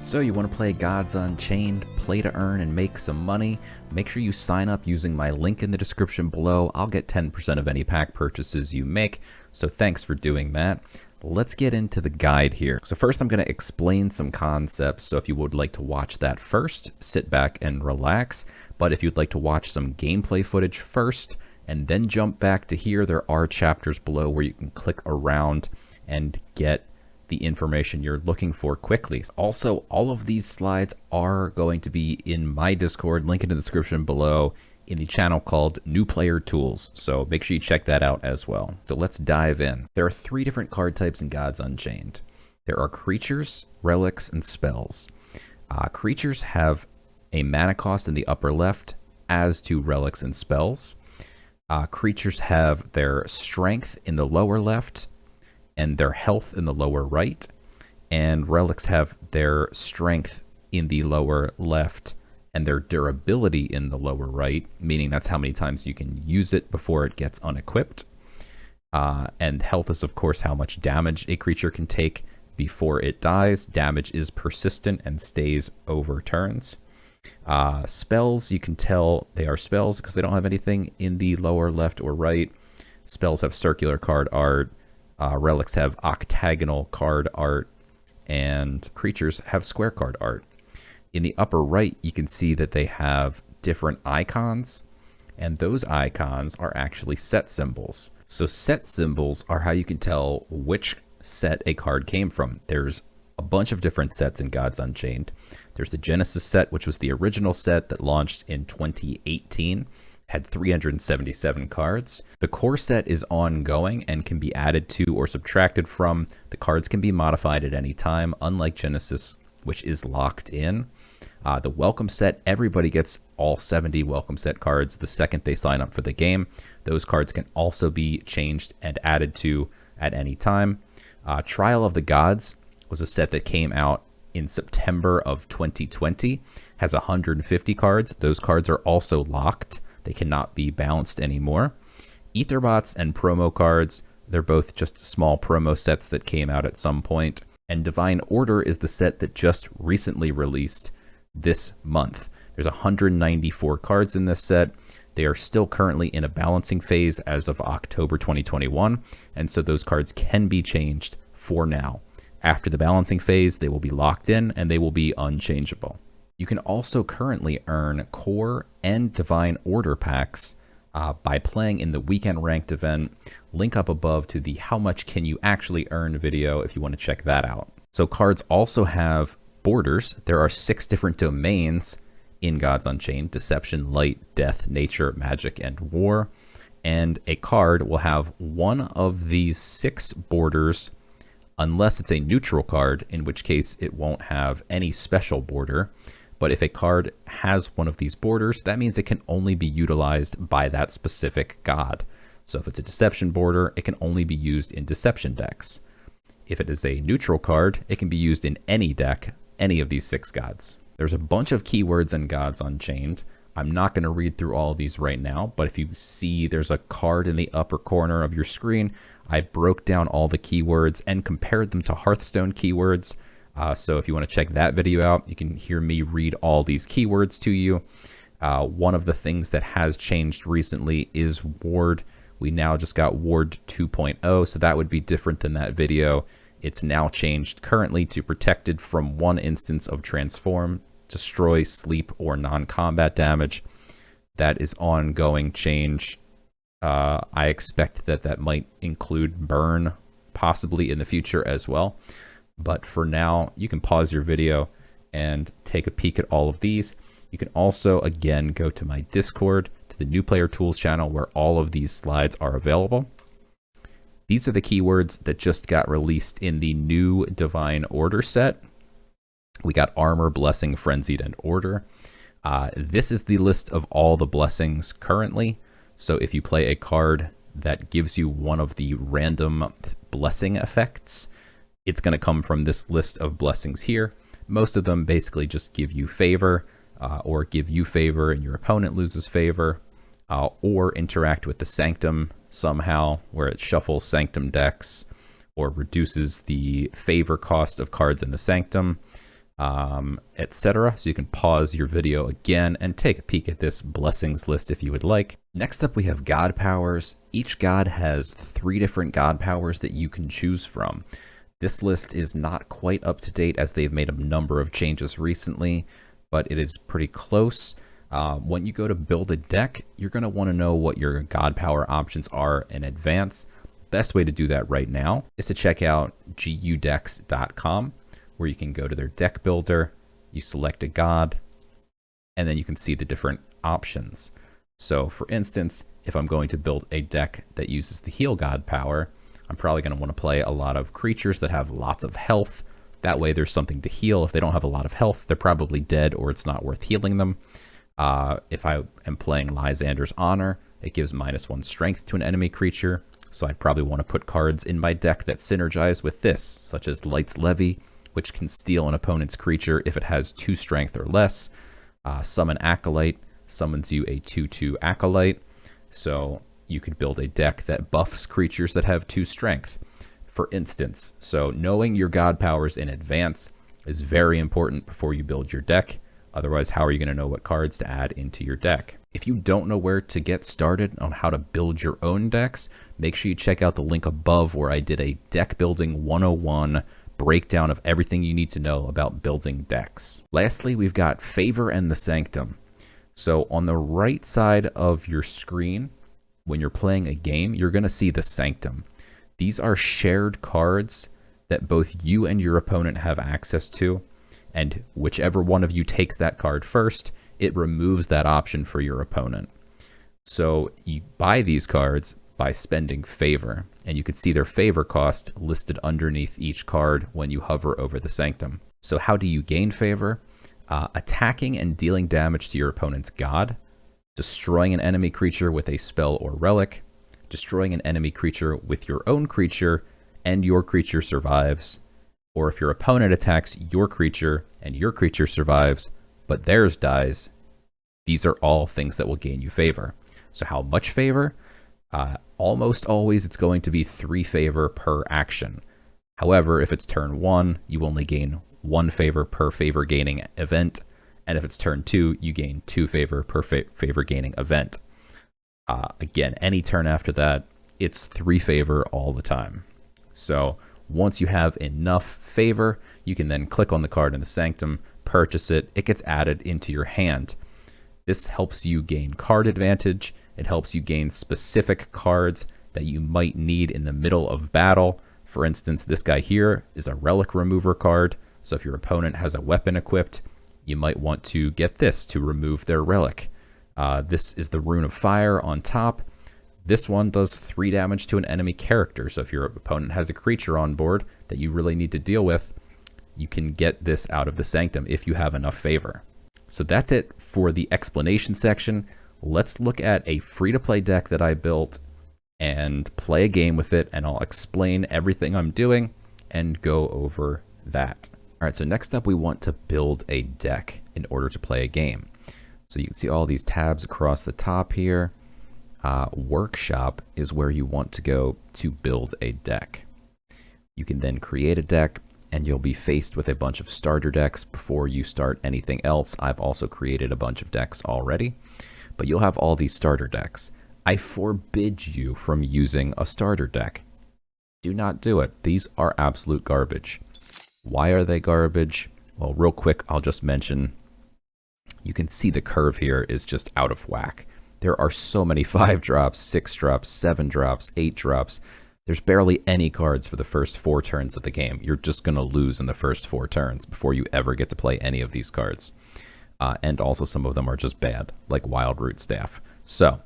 So you want to play Gods Unchained, play to earn and make some money? Make sure you sign up using my link in the description below. I'll get 10% of any pack purchases you make, so thanks for doing that. Let's get into the guide here. So first I'm going to explain some concepts, so if you would like to watch that first, sit back and relax. But if you'd like to watch some gameplay footage first, and then jump back to here, there are chapters below where you can click around and get the information you're looking for quickly. Also, all of these slides are going to be in my Discord, link in the description below, in the channel called New Player Tools. So make sure you check that out as well. So let's dive in. There are 3 different card types in Gods Unchained. There are creatures, relics, and spells. Creatures have a mana cost in the upper left, as do relics and spells. Creatures have their strength in the lower left, and their health in the lower right, and relics have their strength in the lower left and their durability in the lower right, meaning that's how many times you can use it before it gets unequipped. And health is, of course, how much damage a creature can take before it dies. Damage is persistent and stays over turns. Spells, you can tell they are spells because they don't have anything in the lower left or right. Spells have circular card art. Relics have octagonal card art, and creatures have square card art. In the upper right, you can see that they have different icons, and those icons are actually set symbols. So set symbols are how you can tell which set a card came from. There's a bunch of different sets in Gods Unchained. There's the Genesis set, which was the original set that launched in 2018. Had 377 cards. The core set is ongoing and can be added to or subtracted from. The cards can be modified at any time, unlike Genesis, which is locked in. The welcome set, everybody gets all 70 welcome set cards the second they sign up for the game. Those cards can also be changed and added to at any time. Trial of the Gods was a set that came out in September of 2020, has 150 cards. Those cards are also locked. They cannot be balanced anymore. Aetherbots and promo cards, they're both just small promo sets that came out at some point. And Divine Order is the set that just recently released this month. There's 194 cards in this set. They are still currently in a balancing phase as of October 2021, and so those cards can be changed for now. After the balancing phase, they will be locked in and they will be unchangeable. You can also currently earn Core and Divine Order packs by playing in the Weekend Ranked event. Link up above to the How Much Can You Actually Earn video if you want to check that out. So cards also have borders. There are 6 different domains in Gods Unchained: Deception, Light, Death, Nature, Magic, and War. And a card will have one of these 6 borders unless it's a neutral card, in which case it won't have any special border. But if a card has one of these borders, that means it can only be utilized by that specific god. So if it's a Deception border, it can only be used in Deception decks. If it is a neutral card, it can be used in any deck, any of these 6 gods. There's a bunch of keywords in Gods Unchained. I'm not going to read through all of these right now, but if you see there's a card in the upper corner of your screen, I broke down all the keywords and compared them to Hearthstone keywords. So if you want to check that video out, you can hear me read all these keywords to you. One of the things that has changed recently is Ward. We now just got Ward 2.0, so that would be different than that video. It's now changed currently to Protected from 1 instance of Transform, Destroy, Sleep, or non-combat damage. That is ongoing change. I expect that might include Burn possibly in the future as well. But for now, you can pause your video and take a peek at all of these. You can also, again, go to my Discord, to the New Player Tools channel, where all of these slides are available. These are the keywords that just got released in the new Divine Order set. We got Armor, Blessing, Frenzied, and Order. This is the list of all the blessings currently. So if you play a card that gives you one of the random blessing effects, it's going to come from this list of blessings here. Most of them basically just give you favor, or give you favor and your opponent loses favor, or interact with the Sanctum somehow, where it shuffles Sanctum decks or reduces the favor cost of cards in the Sanctum. etc. So you can pause your video again and take a peek at this blessings list if you would like. Next up, we have god powers. Each god has 3 different god powers that you can choose from. This list is not quite up to date as they've made a number of changes recently, but it is pretty close. When you go to build a deck, you're going to want to know what your god power options are in advance. Best way to do that right now is to check out gudex.com, where you can go to their deck builder, you select a god, and then you can see the different options. So for instance, if I'm going to build a deck that uses the heal god power, I'm probably going to want to play a lot of creatures that have lots of health. That way there's something to heal. If they don't have a lot of health, they're probably dead or it's not worth healing them. If I am playing Lysander's Honor, it gives -1 strength to an enemy creature. So I'd probably want to put cards in my deck that synergize with this, such as Light's Levy, which can steal an opponent's creature if it has 2 strength or less. Summon Acolyte summons you a 2/2 Acolyte. So you could build a deck that buffs creatures that have 2 strength, for instance. So knowing your god powers in advance is very important before you build your deck. Otherwise, how are you going to know what cards to add into your deck? If you don't know where to get started on how to build your own decks, make sure you check out the link above where I did a deck building 101 breakdown of everything you need to know about building decks. Lastly, we've got Favor and the Sanctum. So on the right side of your screen, when you're playing a game, you're going to see the Sanctum. These are shared cards that both you and your opponent have access to, and whichever one of you takes that card first, it removes that option for your opponent. So you buy these cards by spending Favor, and you can see their Favor cost listed underneath each card when you hover over the Sanctum. So how do you gain Favor? Attacking and dealing damage to your opponent's god, destroying an enemy creature with a spell or relic, destroying an enemy creature with your own creature, and your creature survives. Or if your opponent attacks your creature and your creature survives, but theirs dies, these are all things that will gain you Favor. So how much Favor? Almost always it's going to be 3 Favor per action. However, if it's turn 1, you only gain 1 Favor per Favor gaining event. And if it's turn 2, you gain 2 Favor per Favor gaining event. Again, any turn after that, it's 3 Favor all the time. So once you have enough Favor, you can then click on the card in the Sanctum, purchase it, it gets added into your hand. This helps you gain card advantage. It helps you gain specific cards that you might need in the middle of battle. For instance, this guy here is a relic remover card. So if your opponent has a weapon equipped, you might want to get this to remove their relic. This is the Rune of Fire on top. This one does 3 damage to an enemy character. So if your opponent has a creature on board that you really need to deal with, you can get this out of the Sanctum if you have enough Favor. So that's it for the explanation section. Let's look at a free-to-play deck that I built and play a game with it, and I'll explain everything I'm doing and go over that. All right, so next up we want to build a deck in order to play a game. So you can see all these tabs across the top here. Workshop is where you want to go to build a deck. You can then create a deck, and you'll be faced with a bunch of starter decks before you start anything else. I've also created a bunch of decks already, but you'll have all these starter decks. I forbid you from using a starter deck. Do not do it. These are absolute garbage. Why are they garbage? Well, real quick, I'll just mention, you can see the curve here is just out of whack. There are so many 5 drops, 6 drops, 7 drops, 8 drops. There's barely any cards for the first 4 turns of the game. You're just going to lose in the first 4 turns before you ever get to play any of these cards. And also some of them are just bad, like Wild Root Staff. So,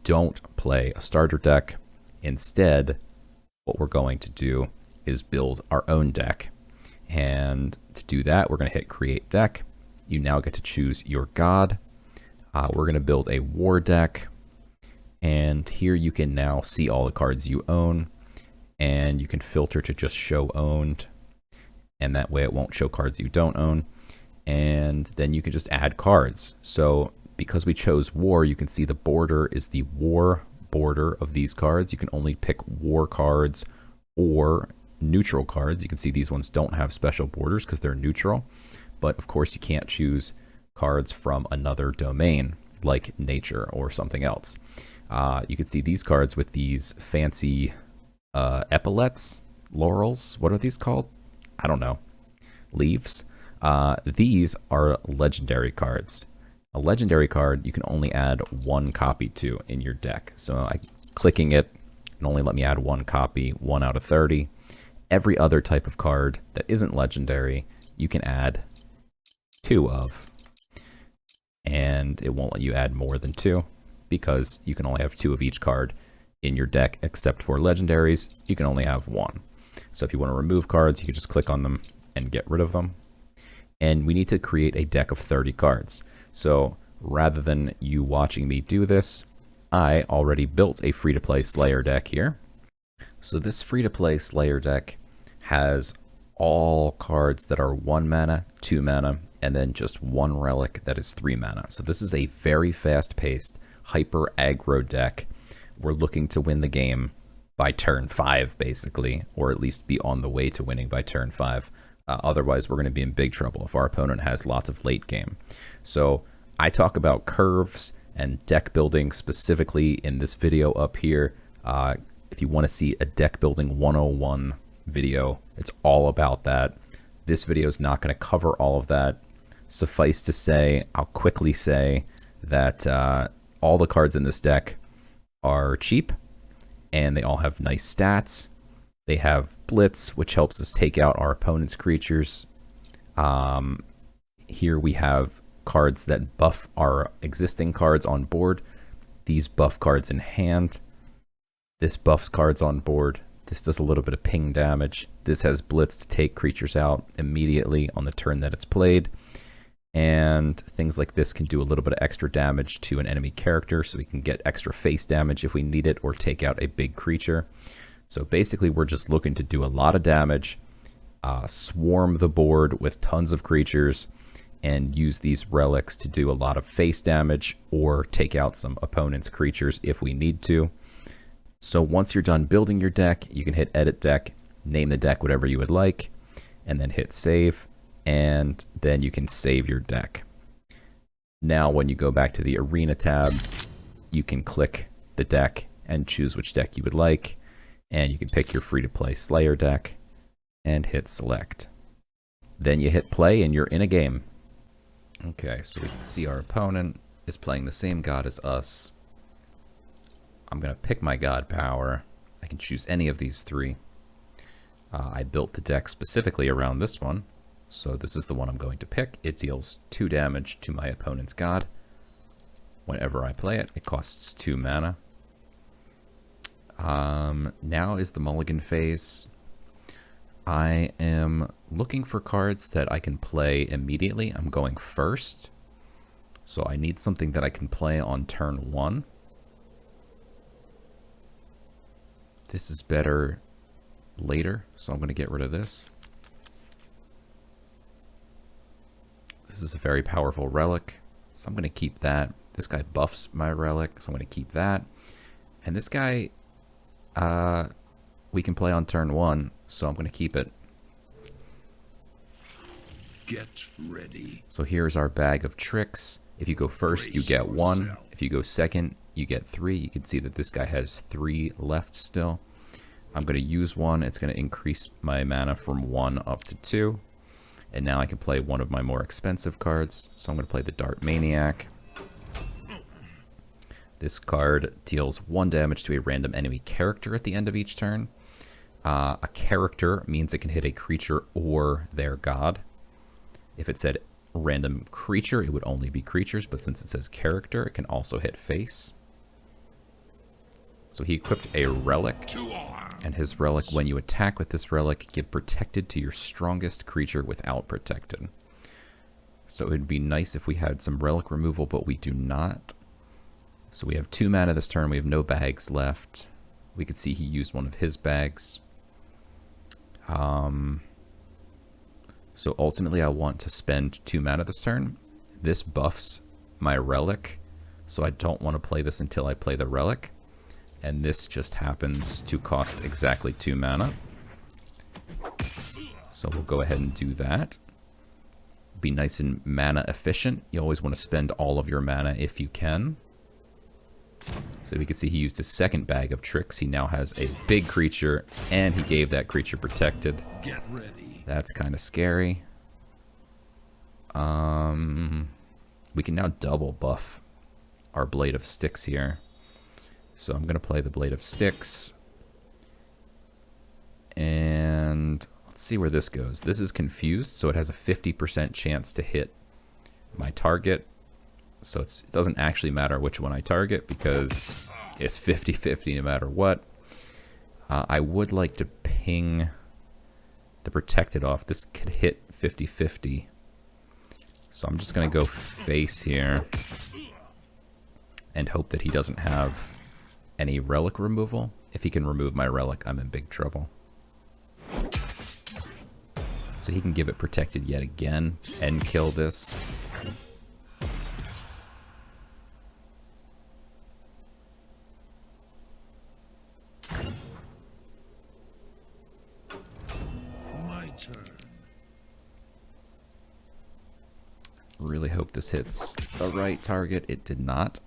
don't play a starter deck. Instead, what we're going to do is build our own deck. And to do that, we're going to hit Create Deck. You now get to choose your god. We're going to build a war deck. And here you can now see all the cards you own. And you can filter to just show owned. And that way it won't show cards you don't own. And then you can just add cards. So because we chose war, you can see the border is the war border of these cards. You can only pick war cards or neutral cards. You can see these ones don't have special borders because they're neutral. But of course, you can't choose cards from another domain like nature or something else. You can see these cards with these fancy epaulets, laurels. What are these called? I don't know. Leaves. These are legendary cards. A legendary card you can only add one copy to in your deck. So clicking it can only let me add one copy, 1 out of 30. Every other type of card that isn't legendary, you can add 2 of. And it won't let you add more than 2 because you can only have 2 of each card in your deck, except for legendaries, you can only have 1. So if you want to remove cards, you can just click on them and get rid of them. And we need to create a deck of 30 cards. So rather than you watching me do this, I already built a free-to-play Slayer deck here. So this free-to-play Slayer deck has all cards that are 1 mana, 2 mana, and then just 1 relic that is 3 mana. So this is a very fast-paced, hyper-aggro deck. We're looking to win the game by turn 5, basically, or at least be on the way to winning by turn 5. Otherwise, we're going to be in big trouble if our opponent has lots of late game. So I talk about curves and deck building specifically in this video up here. If you want to see a deck building 101 video, it's all about that. This video is not going to cover all of that. Suffice to say, I'll quickly say that all the cards in this deck are cheap, and they all have nice stats. They have Blitz, which helps us take out our opponent's creatures. Here we have cards that buff our existing cards on board. These buff cards in hand. This buffs cards on board. This does a little bit of ping damage. This has Blitz to take creatures out immediately on the turn that it's played. And things like this can do a little bit of extra damage to an enemy character, so we can get extra face damage if we need it, or take out a big creature. So basically, we're just looking to do a lot of damage, swarm the board with tons of creatures, and use these relics to do a lot of face damage or take out some opponent's creatures if we need to. So once you're done building your deck, you can hit Edit Deck, name the deck whatever you would like, and then hit Save, and then you can save your deck. Now when you go back to the Arena tab, you can click the deck and choose which deck you would like. And you can pick your free-to-play Slayer deck and hit select. Then you hit play and you're in a game. Okay, so we can see our opponent is playing the same god as us. I'm going to pick my god power. I can choose any of these 3. I built the deck specifically around this one, so this is the one I'm going to pick. It deals 2 damage to my opponent's god. Whenever I play it, it costs 2 mana. Now is the mulligan phase. I am looking for cards that I can play immediately. I'm going first, so I need something that I can play on turn 1. This is better later, so I'm going to get rid of this. This is a very powerful relic, so I'm going to keep that. This guy buffs my relic, so I'm going to keep that. And this guy, we can play on turn 1, so I'm going to keep it. Get ready. So here's our bag of tricks. If you go first, you get 1. If you go second, you get 3. You can see that this guy has 3 left still. I'm going to use 1. It's going to increase my mana from 1 up to 2. And now I can play one of my more expensive cards. So I'm going to play the Dart Maniac. This card deals 1 damage to a random enemy character at the end of each turn. A character means it can hit a creature or their god. If it said random creature, it would only be creatures, but since it says character, it can also hit face. So he equipped a relic, and his relic, when you attack with this relic, give protected to your strongest creature without protected. So it would be nice if we had some relic removal, but we do not. So we have 2 mana this turn. We have no bags left. We could see he used one of his bags. So ultimately I want to spend 2 mana this turn. This buffs my relic, so I don't want to play this until I play the relic. And this just happens to cost exactly 2 mana. So we'll go ahead and do that. Be nice and mana efficient. You always want to spend all of your mana if you can. So we can see he used his second bag of tricks. He now has a big creature, and he gave that creature protected. Get ready. That's kind of scary. We can now double buff our Blade of Sticks here. So I'm going to play the Blade of Sticks. And let's see where this goes. This is confused, so it has a 50% chance to hit my target. So it doesn't actually matter which one I target because it's 50-50 no matter what. I would like to ping the Protected off. This could hit 50-50. So I'm just going to go face here and hope that he doesn't have any relic removal. If he can remove my relic, I'm in big trouble. So he can give it Protected yet again and kill this. My turn. Really hope this hits the right target. It did not.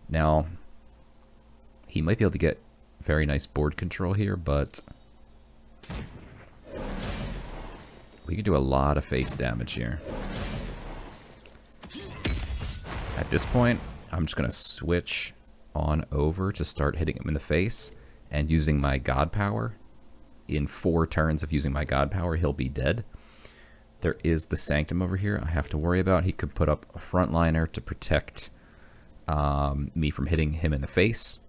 Now, he might be able to get very nice board control here, but we can do a lot of face damage here. At this point, I'm just going to switch on over to start hitting him in the face, and using my God Power. In 4 turns of using my God Power, he'll be dead. There is the Sanctum over here I have to worry about. He could put up a Frontliner to protect me from hitting him in the face,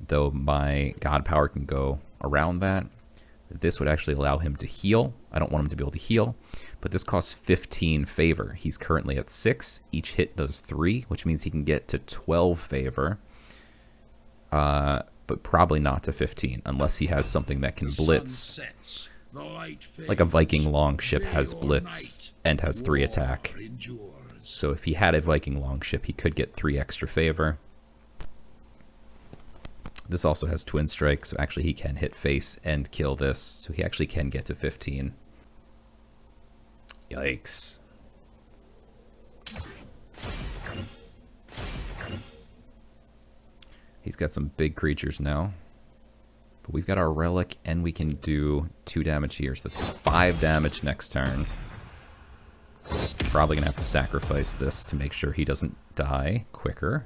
though my God Power can go around that. This would actually allow him to heal. I don't want him to be able to heal, but this costs 15 favor. He's currently at 6. Each hit does 3, which means he can get to 12 favor, but probably not to 15, unless he has something that can blitz. Like a Viking Longship has blitz and has 3 attack. So if he had a Viking Longship, he could get 3 extra favor. This also has Twin Strike, so actually he can hit face and kill this. So he actually can get to 15. Yikes. He's got some big creatures now. But we've got our Relic, and we can do 2 damage here. So that's 5 damage next turn. Probably going to have to sacrifice this to make sure he doesn't die quicker.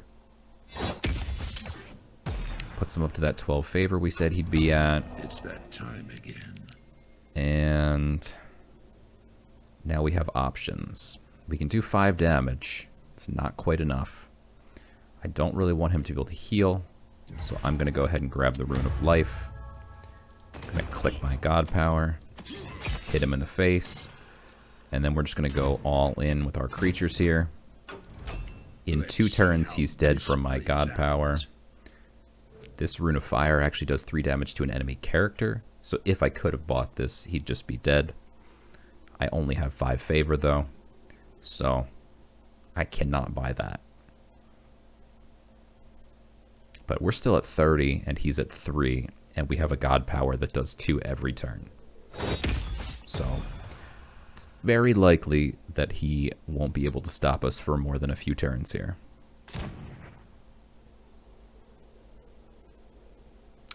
Puts him up to that 12 favor we said he'd be at. It's that time again. And now we have options. We can do 5 damage. It's not quite enough. I don't really want him to be able to heal, so I'm going to go ahead and grab the Rune of Life. I'm going to click my God Power, hit him in the face, and then we're just going to go all in with our creatures here. In 2 turns, he's dead from my God Power. This Rune of Fire actually does 3 damage to an enemy character, so if I could have bought this, he'd just be dead. I only have 5 favor, though, so I cannot buy that. But we're still at 30, and he's at 3, and we have a God Power that does 2 every turn. So it's very likely that he won't be able to stop us for more than a few turns here.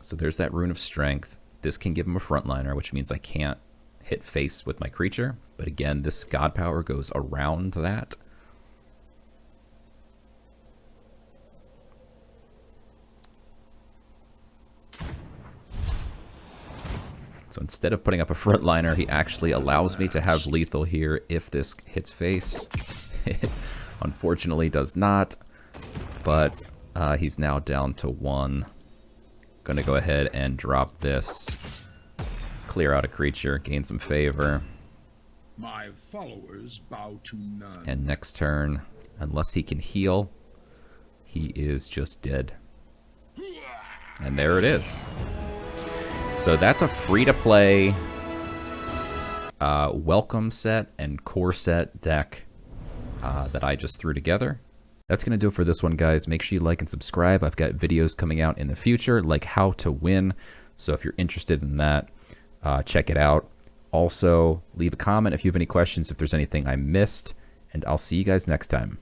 So there's that Rune of Strength. This can give him a Frontliner, which means I can't hit face with my creature. But again, this God Power goes around that. So instead of putting up a Frontliner, he actually allows me to have lethal here if this hits face. Unfortunately does not, but he's now down to 1. Gonna go ahead and drop this. Clear out a creature, gain some favor. My followers bow to none. And next turn, unless he can heal, he is just dead. And there it is. So that's a free-to-play welcome set and core set deck that I just threw together. That's going to do it for this one, guys. Make sure you like and subscribe. I've got videos coming out in the future, like how to win. So if you're interested in that, check it out. Also, leave a comment if you have any questions, if there's anything I missed, and I'll see you guys next time.